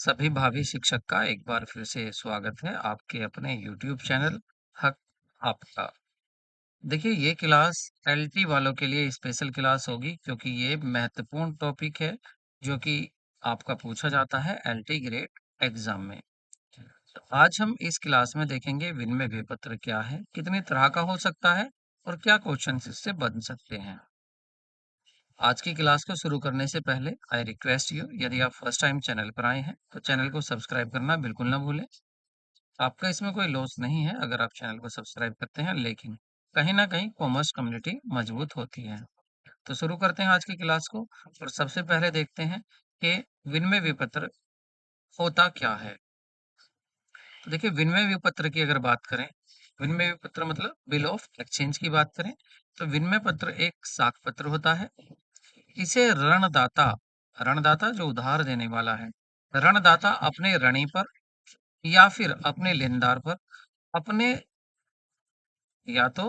सभी भावी शिक्षक का एक बार फिर से स्वागत है आपके अपने YouTube चैनल हक आपका। देखिए ये क्लास एलटी वालों के लिए स्पेशल क्लास होगी क्योंकि ये महत्वपूर्ण टॉपिक है जो कि आपका पूछा जाता है एलटी ग्रेड एग्जाम में। तो आज हम इस क्लास में देखेंगे विनिमय विपत्र क्या है, कितनी तरह का हो सकता है और क्या क्वेश्चन इससे बन सकते हैं। आज की क्लास को शुरू करने से पहले आई रिक्वेस्ट यू, यदि आप फर्स्ट टाइम चैनल पर आए हैं तो चैनल को सब्सक्राइब करना बिल्कुल ना भूलें। आपका इसमें कोई लॉस नहीं है अगर आप चैनल को सब्सक्राइब करते हैं, लेकिन कहीं ना कहीं कॉमर्स कम्युनिटी मजबूत होती है। तो शुरू करते हैं आज की क्लास को और सबसे पहले देखते हैं कि विनिमय विपत्र होता क्या है। तो देखिए विनिमय विपत्र की अगर बात करें, विनिमय विपत्र मतलब बिल ऑफ एक्सचेंज की बात करें, तो विनिमय पत्र एक साख पत्र होता है। इसे ऋणदाता, ऋणदाता जो उधार देने वाला है, ऋणदाता अपने ऋणी पर या फिर अपने लेनदार पर, अपने या तो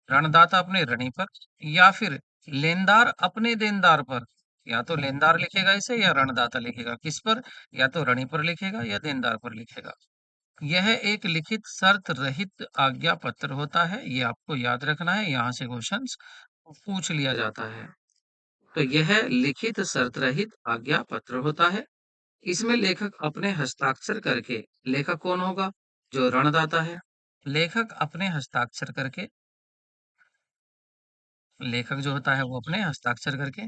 ऋणदाता अपने ऋणी पर या फिर लेनदार अपने देनदार पर, या तो लेनदार लिखेगा इसे या ऋणदाता लिखेगा किस पर, या तो ऋणी पर लिखेगा या देनदार पर लिखेगा। यह एक लिखित शर्त रहित आज्ञा पत्र होता है, ये आपको याद रखना है, यहाँ से क्वेश्चंस पूछ लिया जाता है। तो यह लिखित शर्त रहित आज्ञा पत्र होता है। इसमें लेखक अपने हस्ताक्षर करके, लेखक कौन होगा? जो ऋणदाता है। लेखक अपने हस्ताक्षर करके, लेखक जो होता है वो अपने हस्ताक्षर करके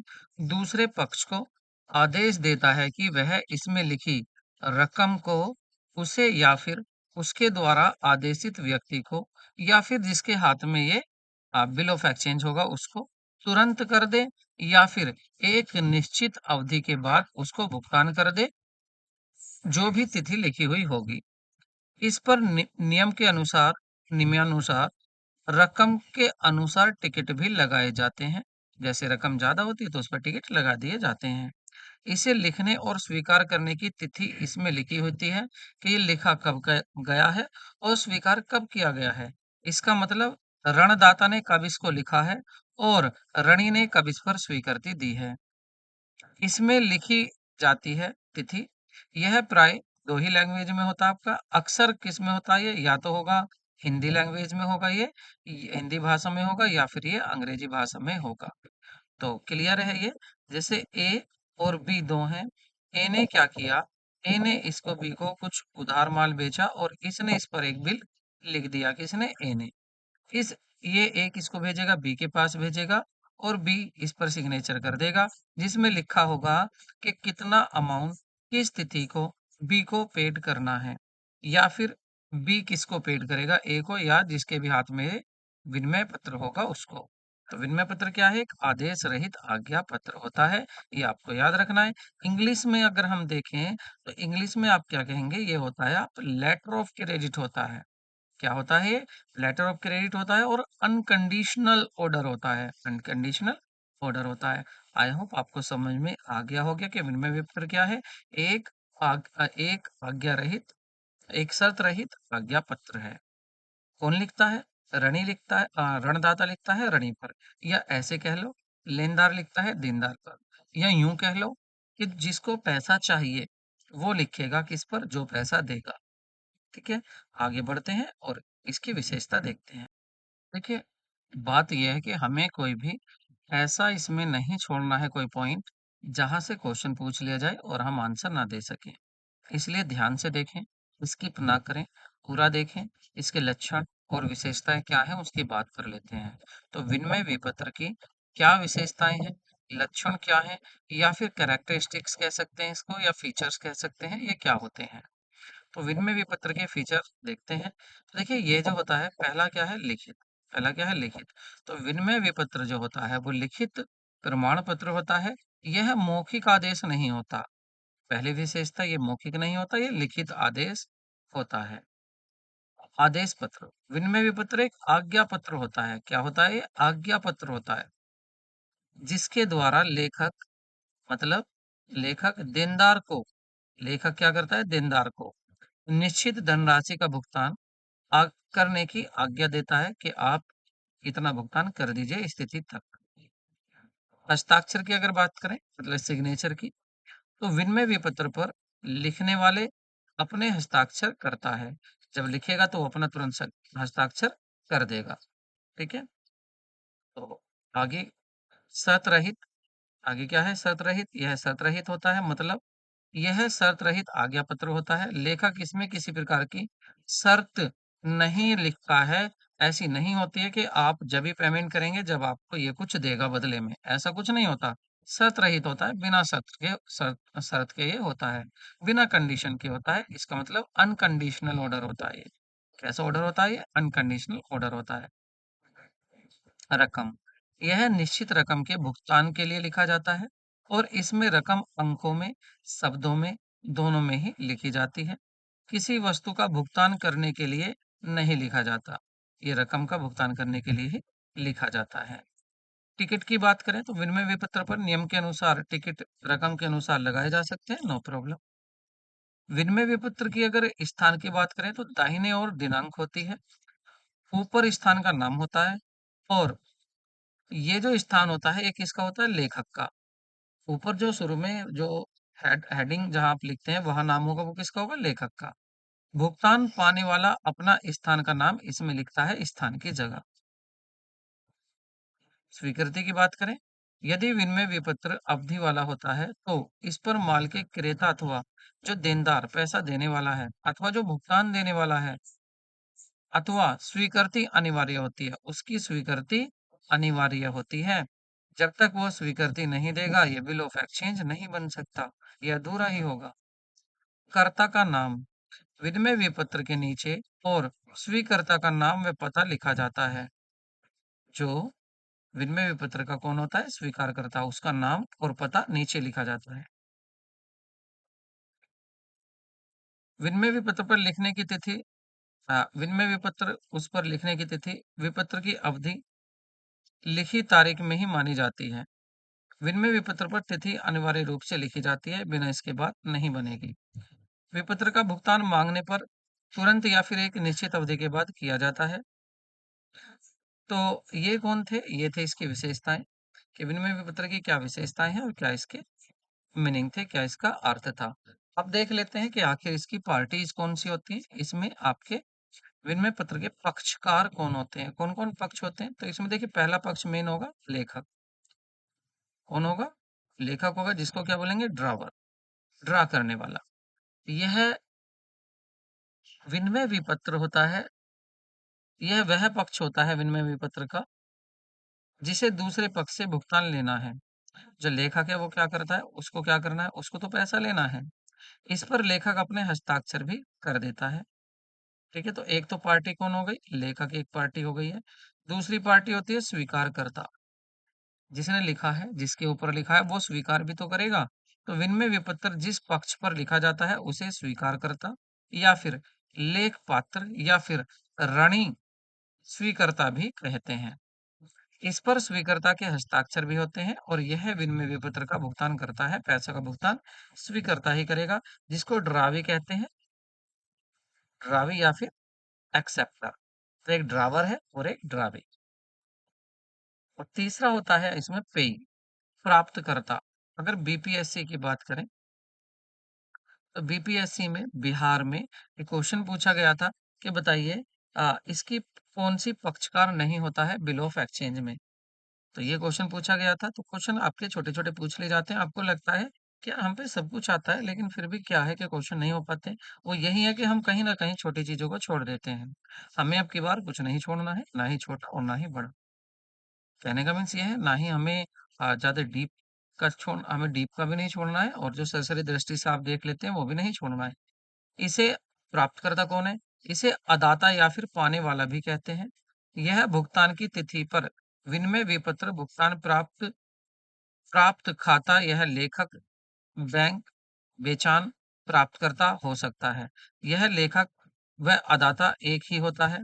दूसरे पक्ष को आदेश देता है कि वह इसमें लिखी रकम को उसे या फिर उसके द्वारा आदेशित व्यक्ति को या फिर जिसके हाथ में ये बिल ऑफ एक्सचेंज होगा उसको तुरंत कर दे, या फिर एक निश्चित अवधि के बाद उसको भुगतान कर दे, जो भी तिथि लिखी हुई होगी। इस पर नियम के अनुसार, नियमानुसार रकम के अनुसार टिकट भी लगाए जाते हैं। जैसे रकम ज्यादा होती है तो उस पर टिकट लगा दिए जाते हैं। इसे लिखने और स्वीकार करने की तिथि इसमें लिखी होती है कि ये लिखा कब गया है और स्वीकार कब किया गया है। इसका मतलब ऋणदाता ने कब इसको लिखा है और ऋणी ने कब इस पर स्वीकृति दी है। इसमें लिखी जाती है तिथि। यह प्राय दो ही लैंग्वेज में होता है आपका। अक्सर किस में होता है ये? या तो होगा हिंदी लैंग्वेज में होगा ये हिंदी भाषा में होगा, या फिर ये अंग्रेजी भाषा में होगा। तो क्लियर है ये। जैसे ए और बी दो हैं। ए ने क्या किया? ए ने इसको बी को कुछ उधार माल बेचा और इसने इस पर एक बिल लिख दिया। किसने? ए ने। इस ये ए किसको भेजेगा? बी के पास भेजेगा और बी इस पर सिग्नेचर कर देगा, जिसमें लिखा होगा कि कितना अमाउंट किस तिथि को बी को पेड करना है, या फिर बी किसको पेड करेगा? ए को, या जिसके भी हाथ में विनिमय पत्र होगा उसको। तो विनिमय पत्र क्या है? एक आदेश रहित आज्ञा पत्र होता है, ये आपको याद रखना है। इंग्लिश में अगर हम देखें तो इंग्लिश में आप क्या कहेंगे? ये होता है आप लेटर ऑफ क्रेडिट होता है। क्या होता है? लेटर ऑफ क्रेडिट होता है और अनकंडीशनल ऑर्डर होता है। अनकंडीशनल ऑर्डर होता है। आई होप आपको समझ में आ गया होगा कि विनिमय विपत्र क्या है। एक एक आज्ञा रहित, एक शर्त रहित आज्ञा पत्र है। कौन लिखता है? ऋणी लिखता है, ऋणदाता लिखता है ऋणी पर, या ऐसे कह लो लेनदार लिखता है देनदार पर, या यूं कह लो कि जिसको पैसा चाहिए वो लिखेगा किस पर? जो पैसा देगा। ठीक है, आगे बढ़ते हैं और इसकी विशेषता देखते हैं। देखिए, बात यह है कि हमें कोई भी ऐसा इसमें नहीं छोड़ना है कोई पॉइंट जहां से क्वेश्चन पूछ लिया जाए और हम आंसर ना दे सकें। इसलिए ध्यान से देखें, स्किप ना करें, पूरा देखें। इसके लक्षण और विशेषताएं क्या है उसकी बात कर लेते हैं। तो विनिमय विपत्र की क्या विशेषताएं हैं, लक्षण क्या है, या फिर कैरेक्टरिस्टिक्स कह सकते हैं इसको, या फीचर्स कह सकते हैं, ये क्या होते हैं। तो विनिमय विपत्र के फीचर देखते हैं। तो देखिए ये जो होता है, पहला क्या है? लिखित। पहला क्या है? लिखित। तो विनिमय विपत्र जो होता है वो लिखित प्रमाण पत्र होता है। यह मौखिक आदेश नहीं होता। पहली विशेषता, ये मौखिक नहीं होता, ये लिखित आदेश होता है। आदेश पत्र, विनिमय विपत्र एक आज्ञा पत्र होता है। क्या होता है? ये आज्ञा पत्र होता है, जिसके द्वारा लेखक, मतलब लेखक देनदार को, लेखक क्या करता है? देनदार को निश्चित धनराशि का भुगतान करने की आज्ञा देता है कि आप इतना भुगतान कर दीजिए इस तिथि तक। हस्ताक्षर की अगर बात करें, मतलब सिग्नेचर की, तो विनिमय विपत्र पर लिखने वाले अपने हस्ताक्षर करता है। जब लिखेगा तो वो अपना तुरंत हस्ताक्षर कर देगा। ठीक है? तो आगे शर्त रहित, आगे क्या है? शर्त रहित, यह शर्त रहित होता है, मतलब यह शर्त रहित आज्ञा पत्र होता है। लेखक इसमें किसी प्रकार की शर्त नहीं लिखता है। ऐसी नहीं होती है कि आप जब ही पेमेंट करेंगे जब आपको ये कुछ देगा बदले में, ऐसा कुछ नहीं होता। शर्त रहित होता है, बिना शर्त शर्त के ये होता है, बिना कंडीशन के होता है। इसका मतलब अनकंडीशनल ऑर्डर होता है ये। कैसा ऑर्डर होता है ये? अनकंडीशनल ऑर्डर होता है। रकम, यह निश्चित रकम के भुगतान के लिए लिखा जाता है और इसमें रकम अंकों में, शब्दों में, दोनों में ही लिखी जाती है। किसी वस्तु का भुगतान करने के लिए नहीं लिखा जाता। ये रकम का भुगतान करने के लिए ही लिखा जाता है। टिकट की बात करें तो विनिमय विपत्र पर नियम के अनुसार टिकट रकम के अनुसार लगाए जा सकते हैं, नो प्रॉब्लम। विनिमय विपत्र की अगर स्थान की बात करें तो दाहिने ओर दिनांक होती है, ऊपर स्थान का नाम होता है और ये जो स्थान होता है, ये किसका होता है? लेखक का। ऊपर जो शुरू में जो हेडिंग जहाँ आप लिखते हैं, वहाँ नाम होगा, वो किसका होगा? लेखक का। भुगतान पाने वाला अपना स्थान का नाम इसमें लिखता है, स्थान की जगह। स्वीकृति की बात करें, यदि विनिमय विपत्र अवधि वाला होता है, तो इस पर माल के क्रेता अथवा जो देनदार पैसा देने वाला है अथवा जो भुगतान देने वाला है अथवा स्वीकृति अनिवार्य होती है, उसकी स्वीकृति अनिवार्य होती है। जब तक वो स्वीकृति नहीं देगा, ये बिल ऑफ एक्सचेंज नहीं बन सकता, ये अधूरा ही होगा। कर्ता का नाम, विनिमय विपत्र के नीचे और स्वीकर्ता का नाम व पता लिखा जाता है। जो विनिमय विपत्र का कौन होता है? स्वीकारकर्ता, उसका नाम और पता नीचे लिखा जाता है। विनिमय विपत्र पर लिखने की तिथि, विनिमय विपत्र उस पर लिखने की तिथि विपत्र की अवधि लिखी तारीख में ही मानी जाती है। विनिमय विपत्र पर तिथि अनिवार्य रूप से लिखी जाती है, बिना इसके बाद नहीं बनेगी। विपत्र का भुगतान मांगने पर तुरंत या फिर एक निश्चित अवधि के बाद किया जाता है। तो ये कौन थे? ये थे इसकी विशेषताएं, कि विनिमय विपत्र की क्या विशेषताएं हैं और क्या इसके मीनिंग थे, क्या इसका अर्थ था। अब देख लेते हैं कि आखिर इसकी पार्टीज कौन सी होती हैं। इसमें आपके विनिमय पत्र के पक्षकार कौन होते हैं, कौन कौन पक्ष होते हैं? तो इसमें देखिए, पहला पक्ष मेन होगा लेखक। कौन होगा? लेखक होगा, जिसको क्या बोलेंगे? ड्रावर, ड्रा करने वाला। यह विनिमय विपत्र होता है, यह वह पक्ष होता है विनिमय विपत्र का जिसे दूसरे पक्ष से भुगतान लेना है। जो लेखक है वो क्या करता है? उसको क्या करना है? उसको तो पैसा लेना है। इस पर लेखक अपने हस्ताक्षर भी कर देता है। ठीक है, तो एक तो पार्टी कौन हो गई? लेखक एक पार्टी हो गई है। दूसरी पार्टी होती है स्वीकारकर्ता, जिसने लिखा है, जिसके ऊपर लिखा है वो स्वीकार भी तो करेगा। तो विनिमय विपत्र जिस पक्ष पर लिखा जाता है उसे स्वीकारकर्ता या फिर लेख पात्र या फिर ऋणी स्वीकर्ता भी कहते हैं। इस पर स्वीकर्ता के हस्ताक्षर भी होते हैं और यह विनिमय विपत्र का भुगतान करता है, पैसा का भुगतान स्वीकर्ता ही करेगा, जिसको ड्रावी कहते हैं, ड्रावी या फिर एक्सेप्टर। तो एक ड्रावर है और एक ड्रावी। और तीसरा होता है इसमें पेई, प्राप्तकर्ता। अगर बीपीएससी की बात करें तो बीपीएससी में बिहार में एक क्वेश्चन पूछा गया था कि बताइए, इसकी कौन सी पक्षकार नहीं होता है बिल ऑफ एक्सचेंज में। तो ये क्वेश्चन पूछा गया था। तो क्वेश्चन आपके छोटे-छोटे पूछ लिए जाते हैं। आपको लगता है कि यार हम पे सब कुछ आता है, लेकिन फिर भी क्या है कि क्वेश्चन नहीं हो पाते हैं। वो यही है कि हम कहीं न कहीं छोटी चीज़ों को छोड़ देते हैं। हमें अब की बार कुछ नहीं छोड़ना है, ना ही छोटा और ना ही बड़ा। कहने का मीन्स ये है, ना ही हमें ज़्यादा डीप का छोड़ हमें डीप का भी नहीं छोड़ना है और जो सरसरी दृष्टि से आप देख लेते हैं, वो भी नहीं छोड़ना है। इसे प्राप्तकर्ता कौन है? इसे अदाता या फिर पाने वाला भी कहते हैं। यह भुगतान की तिथि पर विनिमय विपत्र भुगतान प्राप्त प्राप्त खाता, यह लेखक, बैंक, बेचान, प्राप्तकर्ता हो सकता है। यह लेखक व अदाता एक ही होता है।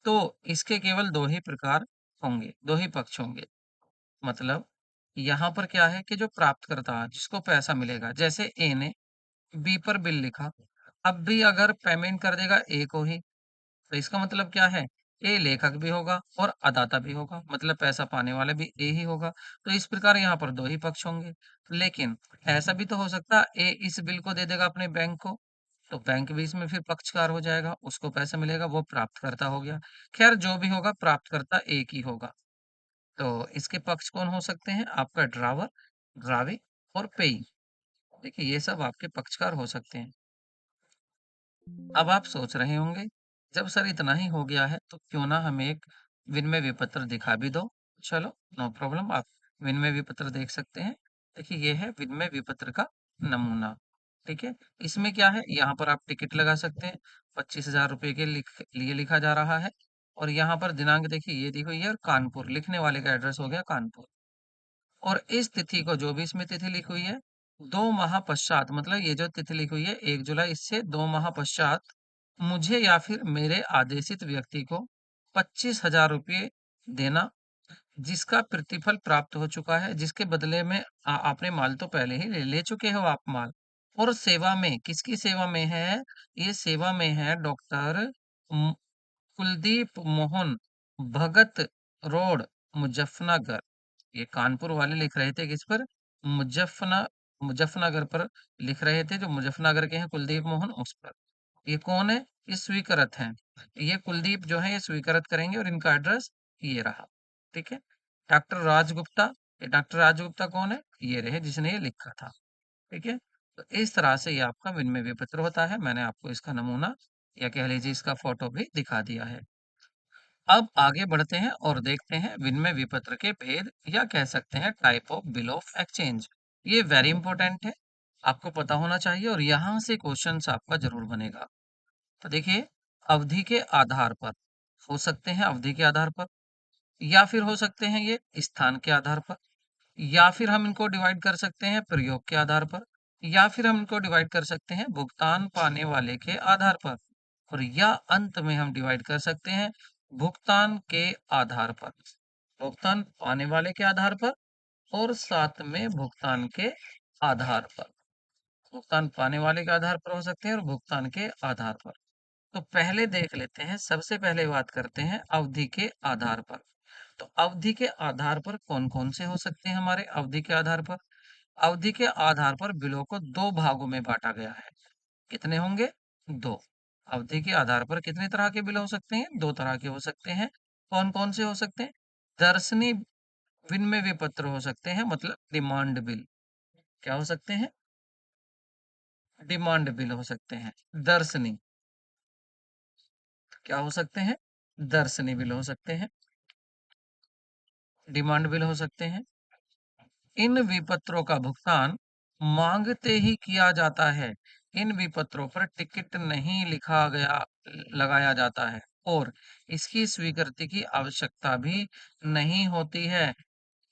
तो इसके केवल 2 ही प्रकार होंगे, 2 ही पक्ष होंगे। मतलब यहाँ पर क्या है कि जो प्राप्तकर्ता जिसको पैसा मिलेगा, जैसे ए ने बी पर बिल लिखा, अब भी अगर पेमेंट कर देगा ए को ही, तो इसका मतलब क्या है ए लेखक भी होगा और अदाता भी होगा, मतलब पैसा पाने वाला भी ए ही होगा। तो इस प्रकार यहाँ पर 2 ही पक्ष होंगे। लेकिन ऐसा भी तो हो सकता है ए इस बिल को दे देगा अपने बैंक को, तो बैंक भी इसमें फिर पक्षकार हो जाएगा, उसको पैसा मिलेगा, वो प्राप्तकर्ता हो गया। ख़ैर जो भी होगा प्राप्तकर्ता एक ही होगा। तो इसके पक्ष कौन हो सकते हैं? आपका ड्रावर, ड्रावे और पेई। देखिए ये सब आपके पक्षकार हो सकते हैं। अब आप सोच रहे होंगे, जब सर इतना ही हो गया है तो क्यों ना हमें एक विनिमय विपत्र दिखा भी दो। चलो नो प्रॉब्लम, आप विनिमय विपत्र देख सकते हैं। देखिए ये है विनिमय विपत्र का नमूना। ठीक है, इसमें क्या है, यहाँ पर आप टिकट लगा सकते हैं। 25,000 रुपए के लिए लिखा जा रहा है और यहाँ पर दिनांक देखिए ये दी हुई है और कानपुर, लिखने वाले का एड्रेस हो गया कानपुर। और इस तिथि को, जो भी इसमें तिथि लिखी हुई है, 2 माह पश्चात, मतलब ये जो तिथि लिखी हुई है 1 जुलाई, इससे 2 माह पश्चात मुझे या फिर मेरे आदेशित व्यक्ति को 25,000 रुपये देना, जिसका प्रतिफल प्राप्त हो चुका है, जिसके बदले में आपने माल तो पहले ही ले चुके हो आप माल। और सेवा में, किसकी सेवा में है? ये सेवा में है डॉक्टर कुलदीप मोहन भगत रोड, मुजफ्फरनगर। ये कानपुर वाले लिख रहे थे किस पर? मुजफ्फरनगर पर लिख रहे थे, जो मुजफ्फरनगर के हैं कुलदीप मोहन, उस पर। ये कौन है? ये स्वीकृत हैं। ये कुलदीप जो है ये स्वीकृत करेंगे और इनका एड्रेस ये रहा। ठीक है। डॉक्टर राजगुप्ता, ये डॉक्टर राजगुप्ता कौन है? ये रहे जिसने ये लिखा था। ठीक है। तो इस तरह से ये आपका विनिमय विपत्र होता है। मैंने आपको इसका नमूना या कह लीजिए इसका फोटो भी दिखा दिया है। अब आगे बढ़ते हैं और देखते हैं विनिमय विपत्र के भेद, या कह सकते हैं type of bill of exchange. ये वेरी इंपॉर्टेंट है, आपको पता होना चाहिए और यहाँ से क्वेश्चंस आपका जरूर बनेगा। तो देखिए, अवधि के आधार पर हो सकते हैं, अवधि के आधार पर, या फिर हो सकते हैं ये स्थान के आधार पर, या फिर हम इनको डिवाइड कर सकते हैं प्रयोग के आधार पर, या फिर हम इनको डिवाइड कर सकते हैं भुगतान पाने वाले के आधार पर, और या अंत में हम डिवाइड कर सकते हैं भुगतान के आधार पर। भुगतान पाने वाले के आधार पर और साथ में भुगतान के आधार पर। भुगतान पाने वाले के आधार पर हो सकते हैं और भुगतान के आधार पर। तो पहले देख लेते हैं, सबसे पहले बात करते हैं अवधि के आधार पर। तो अवधि के आधार पर कौन-कौन से हो सकते हैं हमारे अवधि के आधार पर? अवधि के आधार पर बिलों को 2 भागों में बाँटा गया है। कितने होंगे? 2। अवधि के आधार पर कितने तरह के बिल हो सकते हैं? 2 तरह के हो सकते हैं। कौन-कौन से हो सकते हैं? दर्शनी विनिमय विपत्र हो सकते हैं, मतलब डिमांड बिल। क्या हो सकते हैं? डिमांड बिल हो सकते हैं। दर्शनी क्या हो सकते हैं? दर्शनी बिल हो सकते हैं, डिमांड बिल हो सकते हैं। इन विपत्रों का भुगतान मांगते ही किया जाता है। इन विपत्रों पर टिकट नहीं लिखा गया लगाया जाता है और इसकी स्वीकृति की आवश्यकता भी नहीं होती है।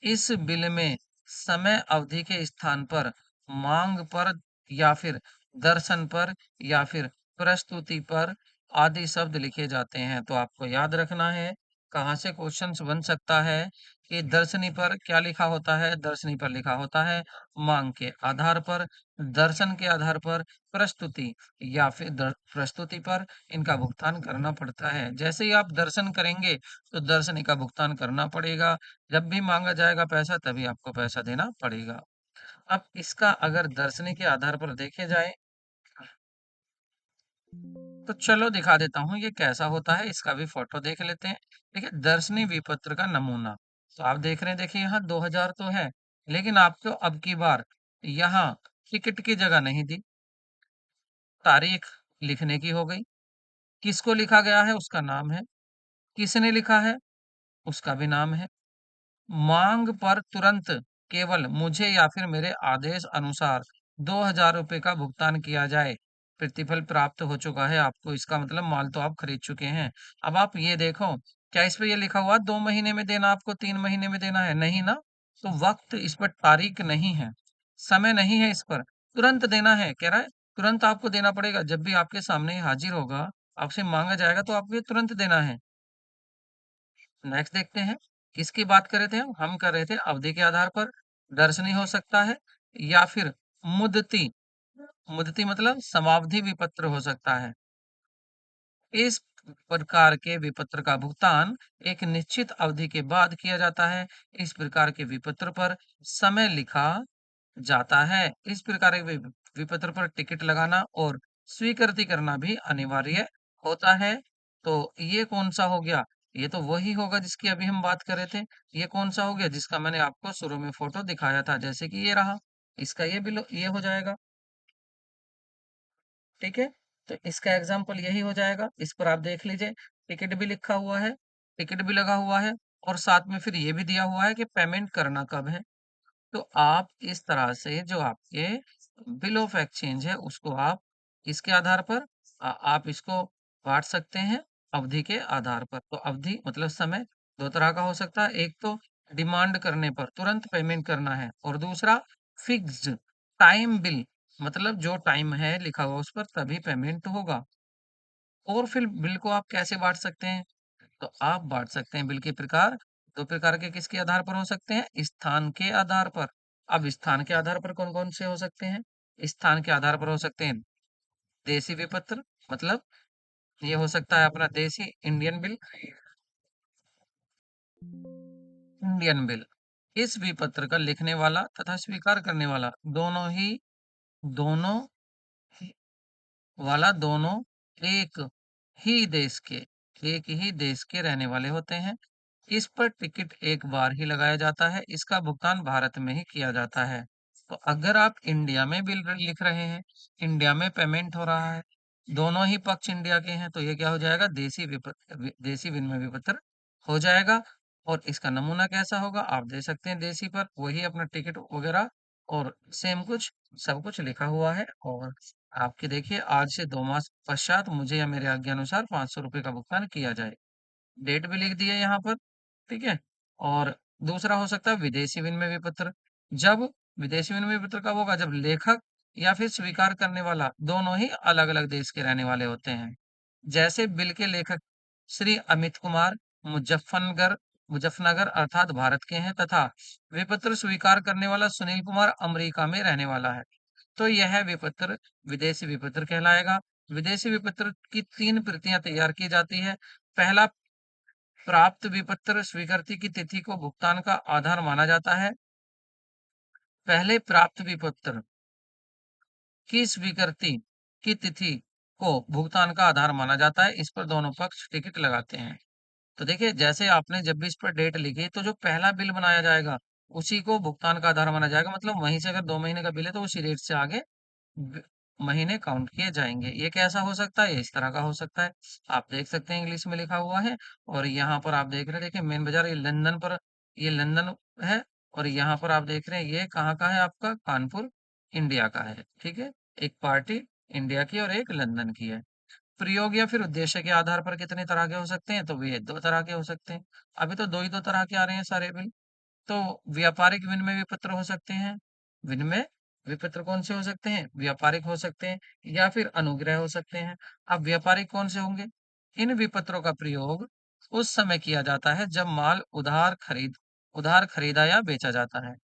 इस बिल में समय अवधि के स्थान पर, मांग पर या फिर दर्शन पर या फिर प्रस्तुति पर आदि शब्द लिखे जाते हैं। तो आपको याद रखना है, कहाँ से क्वेश्चंस बन सकता है कि दर्शनी पर क्या लिखा होता है? दर्शनी पर लिखा होता है मांग के आधार पर, दर्शन के आधार पर प्रस्तुति या फिर प्रस्तुति पर इनका भुगतान करना पड़ता है। जैसे ही आप दर्शन करेंगे तो दर्शनी का भुगतान करना पड़ेगा, जब भी माँगा जाएगा पैसा तभी आपको पैसा देना पड़ेगा। अब इसका अगर दर्शनी के आधार पर देखे जाए, तो चलो दिखा देता हूँ ये कैसा होता है, इसका भी फ़ोटो देख लेते हैं। देखिए दर्शनी विपत्र का नमूना, तो आप देख रहे हैं, देखिए यहाँ 2000 तो है, लेकिन आपको अब की बार यहाँ टिकट की जगह नहीं दी, तारीख लिखने की हो गई। किसको लिखा गया है उसका नाम है, किसने लिखा है उसका भी नाम है। मांग पर तुरंत केवल मुझे या फिर मेरे आदेश अनुसार 2000 रुपये का भुगतान किया जाए। प्रतिफल प्राप्त हो चुका है आपको, इसका मतलब माल तो आप खरीद चुके हैं। अब आप ये देखो, क्या इस पे ये लिखा हुआ 2 महीने में देना आपको, 3 महीने में देना है? नहीं ना। तो वक्त इस पर, तारीख नहीं है, समय नहीं है इस पर, तुरंत देना है कह रहा है। तुरंत आपको देना पड़ेगा, जब भी आपके सामने ये हाजिर होगा, आपसे मांगा जाएगा तो आपको ये तुरंत देना है। नेक्स्ट देखते हैं, किसकी बात कर रहे थे हम कर रहे थे अवधि के आधार पर, दर्शनी हो सकता है या फिर मुद्दती। मुद्दती मतलब समावधि विपत्र हो सकता है। इस प्रकार के विपत्र का भुगतान एक निश्चित अवधि के बाद किया जाता है। इस प्रकार के विपत्र पर समय लिखा जाता है। इस प्रकार के विपत्र पर टिकट लगाना और स्वीकृति करना भी अनिवार्य होता है। तो ये कौन सा हो गया? ये तो वही होगा जिसकी अभी हम बात कर रहे थे। ये कौन सा हो गया? जिसका मैंने आपको शुरू में फोटो दिखाया था, जैसे कि ये रहा। इसका ये बिलो ये हो जाएगा। ठीक है, तो इसका एग्जाम्पल यही हो जाएगा। इस पर आप देख लीजिए, टिकट भी लिखा हुआ है, टिकट भी लगा हुआ है, और साथ में फिर ये भी दिया हुआ है कि पेमेंट करना कब है। तो आप इस तरह से जो आपके बिल ऑफ एक्सचेंज है उसको आप इसके आधार पर आप इसको बांट सकते हैं अवधि के आधार पर। तो अवधि मतलब समय दो तरह का हो सकता है। एक तो डिमांड करने पर तुरंत पेमेंट करना है, और दूसरा फिक्स्ड टाइम बिल, मतलब जो टाइम है लिखा हुआ उस पर तभी पेमेंट होगा। और फिर बिल को आप कैसे बांट सकते हैं? तो आप बांट सकते हैं बिल के प्रकार, दो प्रकार के किसके आधार पर हो सकते हैं? स्थान के आधार पर। अब स्थान के आधार पर कौन कौन से हो सकते हैं? स्थान के आधार पर हो सकते हैं देशी विपत्र, मतलब ये हो सकता है अपना देशी इंडियन बिल, इंडियन बिल। इस विपत्र का लिखने वाला तथा स्वीकार करने वाला दोनों ही दोनों एक ही देश के रहने वाले होते हैं। इस पर टिकट एक बार ही लगाया जाता है। इसका भुगतान भारत में ही किया जाता है। तो अगर आप इंडिया में बिल लिख रहे हैं, इंडिया में पेमेंट हो रहा है, दोनों ही पक्ष इंडिया के हैं, तो ये क्या हो जाएगा? देशी विनिमय विपत्र हो जाएगा। और इसका नमूना कैसा होगा? आप दे सकते हैं देशी पर वही अपना टिकट वगैरह, और सेम कुछ सब कुछ लिखा हुआ है। और आपके देखिए आज से 2 मास पश्चात मुझे या मेरे आज्ञानुसार 500 रुपये का भुगतान किया जाए। डेट भी लिख दी है यहाँ पर, ठीक है। और दूसरा हो सकता है विदेशी विनिमय विपत्र। जब विदेशी विनिमय विपत्र कब होगा? जब लेखक या फिर स्वीकार करने वाला दोनों ही अलग अलग देश के रहने वाले होते हैं। जैसे बिल के लेखक श्री अमित कुमार मुजफ्फरनगर मुजफ्फरनगर अर्थात भारत के हैं, तथा विपत्र स्वीकार करने वाला सुनील कुमार अमेरिका में रहने वाला है। तो यह विपत्र विदेशी विपत्र कहलाएगा। विदेशी विपत्र की 3 प्रतियां तैयार की जाती है। पहला प्राप्त विपत्र स्वीकृति की तिथि को भुगतान का आधार माना जाता है। पहले प्राप्त विपत्र की स्वीकृति की तिथि को भुगतान का आधार माना जाता है। इस पर दोनों पक्ष टिकट लगाते हैं। तो देखिए, जैसे आपने जब भी इस पर डेट लिखी तो जो पहला बिल बनाया जाएगा उसी को भुगतान का आधार माना जाएगा। मतलब वहीं से अगर 2 महीने का बिल है तो उसी डेट से आगे ब- महीने काउंट किए जाएंगे। ये कैसा हो सकता है? ये इस तरह का हो सकता है। आप देख सकते हैं इंग्लिश में लिखा हुआ है, और यहाँ पर आप देख रहे हैं, देखिए मेन बाजार ये लंदन है। और यहाँ पर आप देख रहे हैं ये कहाँ का है? आपका कानपुर, इंडिया का है। ठीक है, एक पार्टी इंडिया की और एक लंदन की है। प्रयोग या फिर उद्देश्य के आधार पर कितने तरह के हो सकते हैं? तो ये 2 तरह के हो सकते हैं। अभी तो दो तरह के आ रहे हैं सारे बिल। तो व्यापारिक विनिमय विपत्र हो सकते हैं। विनिमय विपत्र कौन से हो सकते हैं? व्यापारिक हो सकते हैं, या फिर अनुग्रह हो सकते हैं। अब व्यापारिक कौन से होंगे? इन विपत्रों का प्रयोग उस समय किया जाता है जब माल उधार खरीदा या बेचा जाता है।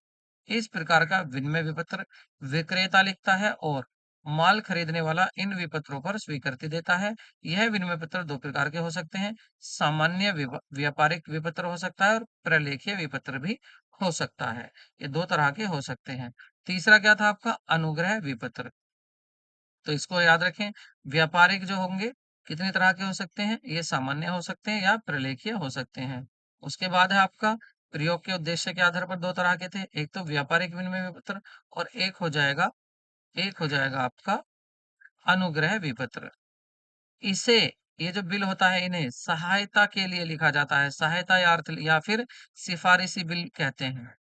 इस प्रकार का विनिमय विपत्र विक्रेता लिखता है, और माल खरीदने वाला इन विपत्रों पर स्वीकृति देता है। यह विनिमय पत्र 2 प्रकार के हो सकते हैं। सामान्य व्यापारिक विपत्र हो सकता है, और प्रलेखीय विपत्र भी हो सकता है। ये 2 तरह के हो सकते हैं। तीसरा क्या था आपका? अनुग्रह विपत्र। तो इसको याद रखें। व्यापारिक जो होंगे कितने तरह के हो सकते हैं? ये सामान्य हो सकते हैं या प्रलेखीय हो सकते हैं। उसके बाद है आपका प्रयोग के उद्देश्य के आधार पर 2 तरह के थे। एक तो व्यापारिक विनिमय विपत्र, और एक हो जाएगा आपका अनुग्रह विपत्र। इसे ये जो बिल होता है इन्हें सहायता के लिए लिखा जाता है। सहायता या अर्थ या फिर सिफारिशी बिल कहते हैं,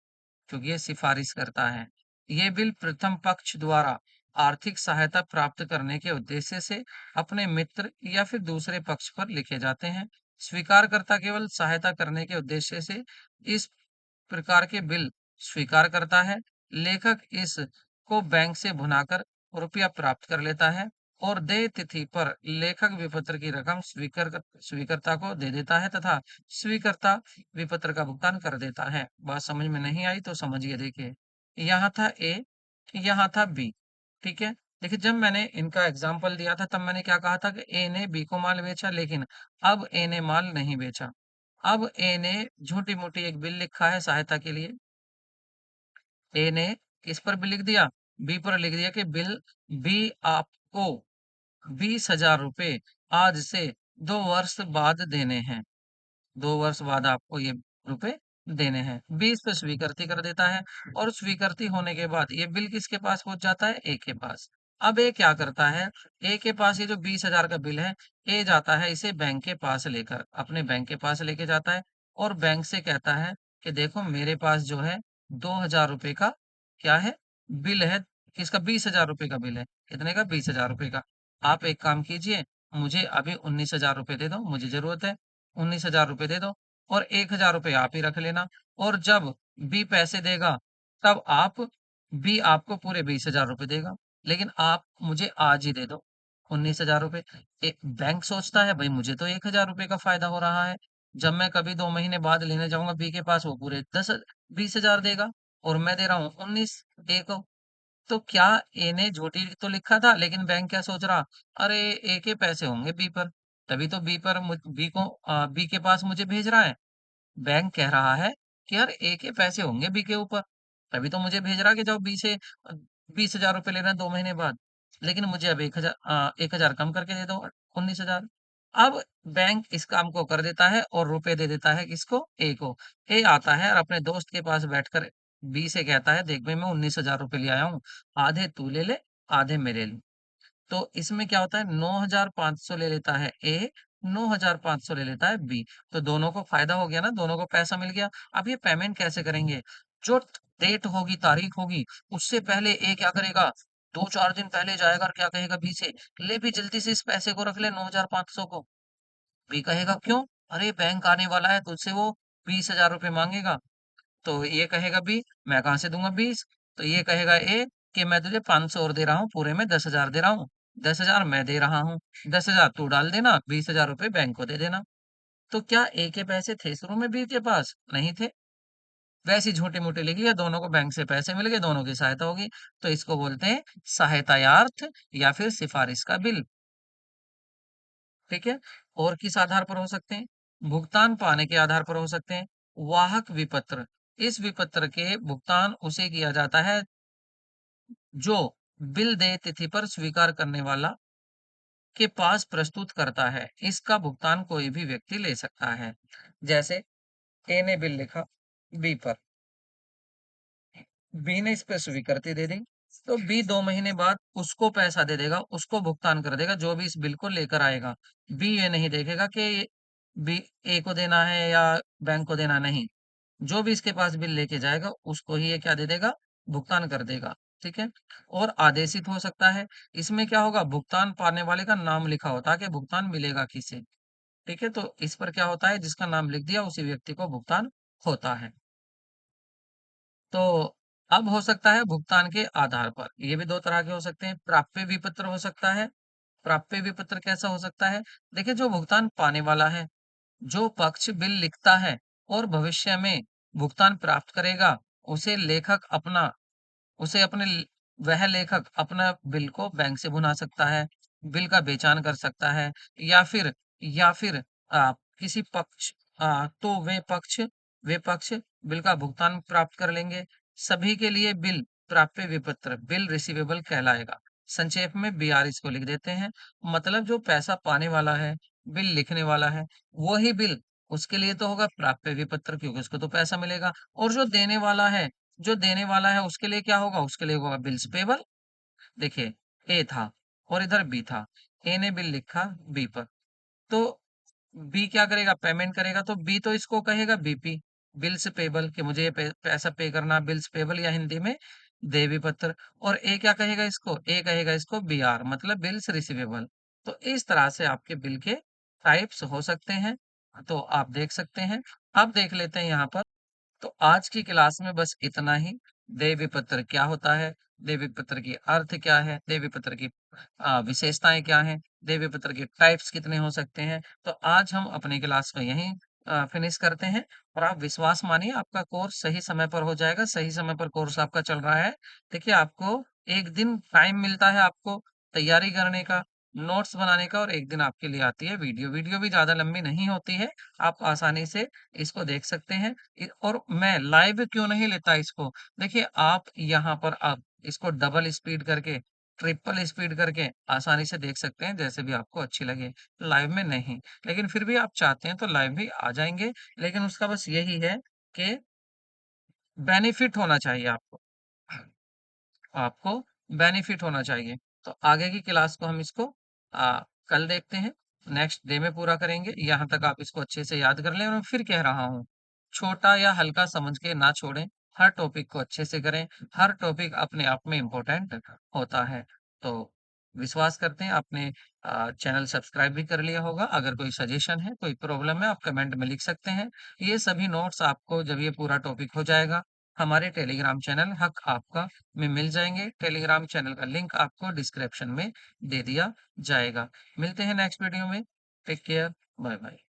क्योंकि ये सिफारिश करता है। ये बिल प्रथम पक्ष द्वारा आर्थिक सहायता प्राप्त करने के उद्देश्य से अपने मित्र या फिर दूसरे पक्ष पर लिखे जाते हैं। स्वीकारकर्ता केवल सहायता करने के उद्देश्य से इस प्रकार के बिल स्वीकार करता है। लेखक इस को बैंक से भुनाकर रुपया प्राप्त कर लेता है, और देय तिथि पर लेखक विपत्र की रकम स्वीकर्ता को दे देता है, तथा स्वीकर्ता विपत्र का भुगतान कर देता है। बात समझ में नहीं आई तो समझिए। देखिए, यहाँ था ए, यहाँ था बी। ठीक है, देखिए, जब मैंने इनका एग्ज़ाम्पल दिया था तब मैंने क्या कहा था कि ए ने बी को माल बेचा, लेकिन अब ए ने माल नहीं बेचा। अब ए ने झूठी-मूठी एक बिल लिखा है सहायता के लिए। ए ने किस पर बिल लिख दिया? बी पर लिख दिया कि बिल बी आपको ₹20,000 आज से 2 वर्ष बाद देने हैं। 2 वर्ष बाद आपको ये रुपए देने हैं। 20 पे स्वीकृति कर देता है और स्वीकृति होने के बाद ये बिल किसके पास पहुँच जाता है? ए के पास। अब ए क्या करता है? ए के पास ये जो 20,000 का बिल है, ए जाता है इसे बैंक के पास लेकर, अपने बैंक के पास लेके जाता है और बैंक से कहता है कि देखो मेरे पास जो है ₹2,000 का क्या है? बिल है। किसका? ₹20,000 का बिल है। कितने का? ₹20,000 का। आप एक काम कीजिए, मुझे अभी ₹19,000 दे दो, मुझे ज़रूरत है। ₹19,000 दे दो और ₹1,000 आप ही रख लेना और जब बी पैसे देगा, तब बी आपको पूरे ₹20,000 देगा। लेकिन आप मुझे आज ही दे दो ₹19,000। बैंक सोचता है, भई मुझे तो ₹1,000 का फ़ायदा हो रहा है। जब मैं कभी 2 महीने बाद लेने जाऊँगा बी के पास, वो पूरे 20,000 देगा और मैं दे रहा हूँ 19 ए को। तो क्या ए ने झूठी तो लिखा था, लेकिन बैंक क्या सोच रहा, अरे ए के पैसे होंगे बी पर, तभी तो बी के पास मुझे भेज रहा है। बैंक कह रहा है कि यार ए के पैसे होंगे बी के ऊपर, तभी तो मुझे भेज रहा है कि जाओ बी से 20,000 लेना है 2 महीने बाद। लेकिन मुझे अब 1,000 कम करके दे दो 19,000। अब बैंक इस काम को कर देता है और रुपए दे देता है किसको? ए को। ए आता है और अपने दोस्त के पास बैठकर बी से कहता है, देख भाई मैं ₹19,000 ले आया हूँ, आधे तू ले ले, आधे मेरे ले। तो इसमें क्या होता है 9,500 ले लेता है ए, 9,500 ले लेता है बी। तो दोनों को फ़ायदा हो गया ना, दोनों को पैसा मिल गया। अब ये पेमेंट कैसे करेंगे? जो डेट होगी, तारीख होगी, उससे पहले ए क्या करेगा, 2-4 दिन पहले जाएगा और क्या कहेगा बी से, ले भी जल्दी से इस पैसे को रख ले 9,500 को। बी कहेगा क्यों? अरे बैंक आने वाला है, तुझसे वो ₹20,000 माँगेगा। तो ये कहेगा बी, मैं कहाँ से दूँगा 20? तो ये कहेगा ए कि मैं तुझे 500 और दे रहा हूँ, पूरे में 10,000 दे रहा हूँ। 10,000 मैं दे रहा हूँ, 10,000 तू डाल देना, ₹20,000 बैंक को दे देना। तो क्या ए के पैसे थे शुरू में बी के पास? नहीं थे। वैसे ही झूठे-मूठे लिख लिया, दोनों को बैंक से पैसे मिल गए, दोनों की सहायता होगी। तो इसको बोलते हैं सहायतायार्थ या फिर सिफारिश का बिल, ठीक है? और किस आधार पर हो सकते हैं? भुगतान पाने के आधार पर हो सकते हैं। वाहक विपत्र, इस विपत्र के भुगतान उसे किया जाता है जो बिल देय तिथि पर स्वीकार करने वाला के पास प्रस्तुत करता है। इसका भुगतान कोई भी व्यक्ति ले सकता है। जैसे ए ने बिल लिखा बी पर, बी ने इस पे स्वीकृति दे दी, तो बी 2 महीने बाद उसको पैसा दे देगा, उसको भुगतान कर देगा जो भी इस बिल को लेकर आएगा। बी ये नहीं देखेगा कि बी ए को देना है या बैंक को देना, नहीं। जो भी इसके पास बिल लेके जाएगा, उसको ही ये क्या दे देगा? भुगतान कर देगा, ठीक है? और आदेशित हो सकता है, इसमें क्या होगा? भुगतान पाने वाले का नाम लिखा होता है कि भुगतान मिलेगा किसे, ठीक है? तो इस पर क्या होता है, जिसका नाम लिख दिया उसी व्यक्ति को भुगतान होता है। तो अब हो सकता है भुगतान के आधार पर, ये भी 2 तरह के हो सकते हैं। प्राप्य विपत्र हो सकता है। प्राप्य विपत्र कैसा हो सकता है? देखिए, जो भुगतान पाने वाला है, जो पक्ष बिल लिखता है और भविष्य में भुगतान प्राप्त करेगा, उसे लेखक अपना उसे अपने ल वह लेखक अपना बिल को बैंक से भुना सकता है, बिल का बेचान कर सकता है या फिर किसी तो वे पक्ष बिल का भुगतान प्राप्त कर लेंगे। सभी के लिए बिल प्राप्य विपत्र, बिल रिसीवेबल कहलाएगा। संक्षेप में बीआर इसको लिख देते हैं। मतलब जो पैसा पाने वाला है, बिल लिखने वाला है, वही बिल उसके लिए तो होगा प्राप्य विपत्र, क्योंकि उसको तो पैसा मिलेगा, और जो देने वाला है उसके लिए क्या होगा? उसके लिए होगा बिल्स पेबल। देखिए, ए था और इधर बी था। ए ने बिल लिखा बी पर, तो बी क्या करेगा? पेमेंट करेगा, तो बी तो इसको कहेगा बीपी, बिल्स पेबल, कि मुझे ये पैसा पे करना, बिल्स पेबल या हिंदी में देवी पत्र। और ए क्या कहेगा इसको? ए कहेगा इसको बीआर, मतलब बिल्स रिसीवेबल। तो इस तरह से आपके बिल के टाइप्स हो सकते हैं। तो आप देख सकते हैं। अब देख लेते हैं यहाँ पर। तो आज की क्लास में बस इतना ही। देवी पत्र क्या होता है? देवी पत्र की अर्थ क्या है? देवी पत्र की विशेषताएँ क्या हैं? देवी पत्र के टाइप्स कितने हो सकते हैं? तो आज हम अपनी क्लास को यहीं फिनिश करते हैं और आप विश्वास मानिए आपका कोर्स सही समय पर हो जाएगा। सही समय पर कोर्स आपका चल रहा है। देखिए, आपको एक दिन टाइम मिलता है आपको तैयारी करने का, नोट्स बनाने का और एक दिन आपके लिए आती है वीडियो। वीडियो भी ज़्यादा लंबी नहीं होती है, आप आसानी से इसको देख सकते हैं। और मैं लाइव क्यों नहीं लेता इसको, देखिए आप यहाँ पर आप इसको डबल स्पीड करके, ट्रिपल स्पीड करके आसानी से देख सकते हैं, जैसे भी आपको अच्छी लगे। लाइव में नहीं, लेकिन फिर भी आप चाहते हैं तो लाइव भी आ जाएँगे, लेकिन उसका बस यही है कि बेनिफिट होना चाहिए आपको। आपको बेनिफिट होना चाहिए। तो आगे की क्लास को हम इसको कल देखते हैं, नेक्स्ट डे में पूरा करेंगे। यहाँ तक आप इसको अच्छे से याद कर लें और मैं फिर कह रहा हूँ, छोटा या हल्का समझ के ना छोड़ें, हर टॉपिक को अच्छे से करें, हर टॉपिक अपने आप में इम्पोर्टेंट होता है। तो विश्वास करते हैं आपने चैनल सब्सक्राइब भी कर लिया होगा। अगर कोई सजेशन है, कोई प्रॉब्लम है, आप कमेंट में लिख सकते हैं। ये सभी नोट्स आपको जब ये पूरा टॉपिक हो जाएगा, हमारे टेलीग्राम चैनल हक आपका में मिल जाएँगे। टेलीग्राम चैनल का लिंक आपको डिस्क्रिप्शन में दे दिया जाएगा। मिलते हैं नेक्स्ट वीडियो में। Take care, bye bye.